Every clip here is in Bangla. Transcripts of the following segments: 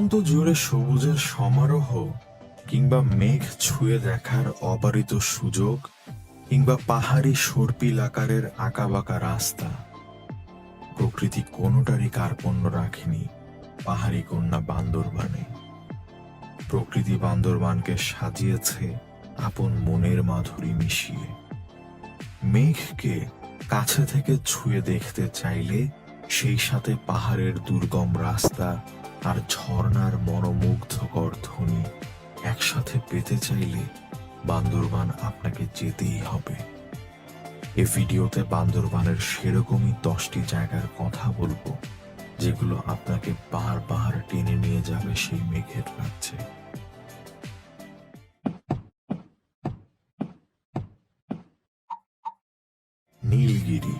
দিগন্ত জুড়ে সবুজের সমারোহ, কিংবা মেঘ ছুঁয়ে দেখার অবারিত সুযোগ, কিংবা পাহাড়ি সর্পিল আকারের আঁকাবাঁকা রাস্তা, প্রকৃতি কোনোটারই কার্পণ্য রাখেনি পাহাড়ি কন্যা বান্দরবানে। প্রকৃতি বান্দরবানকে সাজিয়েছে আপন মনের মাধুরী মিশিয়ে। মেঘকে কাছে থেকে ছুঁয়ে দেখতে চাইলে সেই সাথে পাহাড়ের দুর্গম রাস্তা আর ঝর্ণার মনোমুগ্ধকর ধ্বনি একসাথে পেতে চাইলে বান্দরবান আপনাকে যেতেই হবে। এ ভিডিওতে বান্দরবানের সেরকমই 10টি জায়গার কথা বলবো, যেগুলো আপনাকে বারবার টেনে নিয়ে যাবে সেই মেঘের রাজ্যে। নীলগিরি।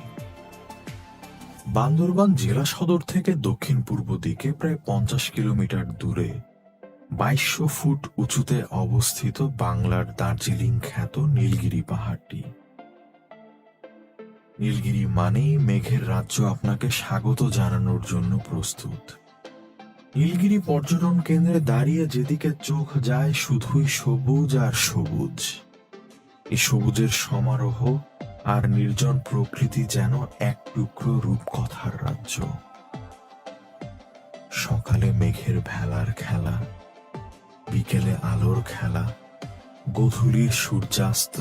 বান্দরবান জেলা সদর থেকে দক্ষিণ পূর্ব দিকে প্রায় 50 কিলোমিটার দূরে 2200 ফুট উঁচুতে অবস্থিত বাংলার দার্জিলিং খ্যাত নীলগিরি পাহাড়টি। নীলগিরি মানেই মেঘের রাজ্য আপনাকে স্বাগত জানানোর জন্য প্রস্তুত। নীলগিরি পর্যটন কেন্দ্রে দাঁড়িয়ে যেদিকে চোখ যায় শুধুই সবুজ আর সবুজ। এই সবুজের সমারোহ আর নির্জন প্রকৃতি যেন এক টুকরো রূপকথার রাজ্য। সকালে মেঘের ভেলার খেলা, বিকেলে আলোর খেলা, গধূলির সূর্যাস্ত,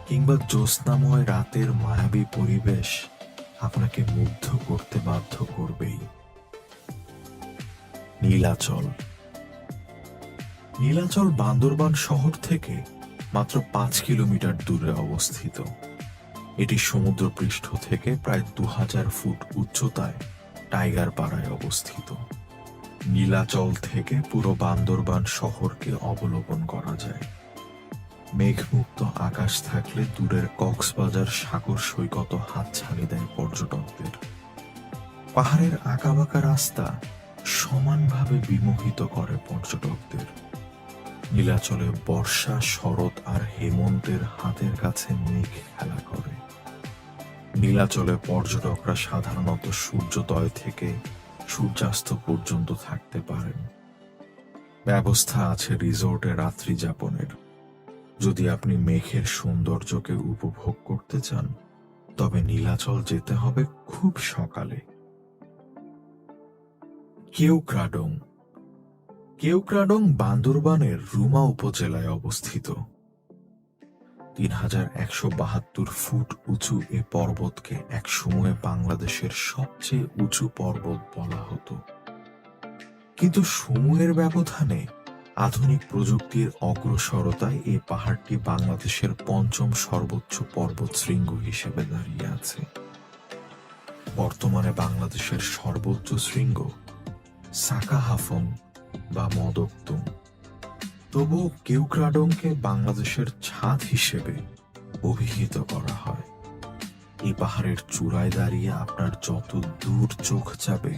কিংবা জ্যোৎস্নাময় রাতের মায়াবী পরিবেশ আপনাকে মুগ্ধ করতে বাধ্য করবেই। নীলাচল। নীলাচল বান্দরবান শহর থেকে মাত্র 5 কিলোমিটার দূরে অবস্থিত। এটি সমুদ্রপৃষ্ঠ থেকে প্রায় 2000 ফুট উচ্চতায় টাইগার পাড়ায় অবস্থিত। নীলাচল থেকে পুরো বান্দরবান শহরকে অবলোকন করা যায়। মেঘমুক্ত আকাশ থাকলে দূরের কক্সবাজার সাগর সৈকত হাতছানি দেয় পর্যটকদের। পাহাড়ের আঁকাবাঁকা রাস্তা সমানভাবে বিমোহিত করে পর্যটকদের। নীলাচলে বর্ষা, শরৎ আর হেমন্তের হাতের কাছে মেঘ খেলা করে। নীলাচলে পর্যটকরা সাধারণত সূর্যোদয় থেকে সূর্যাস্ত পর্যন্ত থাকতে পারেন। ব্যবস্থা আছে রিসোর্টে রাত্রি যাপনের। যদি আপনি মেঘের সৌন্দর্যকে উপভোগ করতে চান, তবে নীলাচল যেতে হবে খুব সকালে। কেওক্রাডং। কেওক্রাডং বান্দরবানের রুমা উপজেলায় অবস্থিত। 3172 ফুট উঁচু এ পর্বতকে একসময়ে বাংলাদেশের সবচেয়ে উঁচু পর্বত বলা হতো, কিন্তু সময়ের ব্যবধানে আধুনিক প্রযুক্তির অগ্রসরতায় এই পাহাড়টি বাংলাদেশের 5ম সর্বোচ্চ পর্বতশৃঙ্গ হিসেবে দাঁড়িয়ে আছে। বর্তমানে বাংলাদেশের সর্বোচ্চ শৃঙ্গ সাকাহাফং বা মদকতুম। তবুও কেওক্রাডংকে বাংলাদেশের ছাদ হিসেবে অভিহিত করা হয়। এই পাহাড়ের চূড়ায় দাঁড়িয়ে আপনার যত দূর চোখ যাবে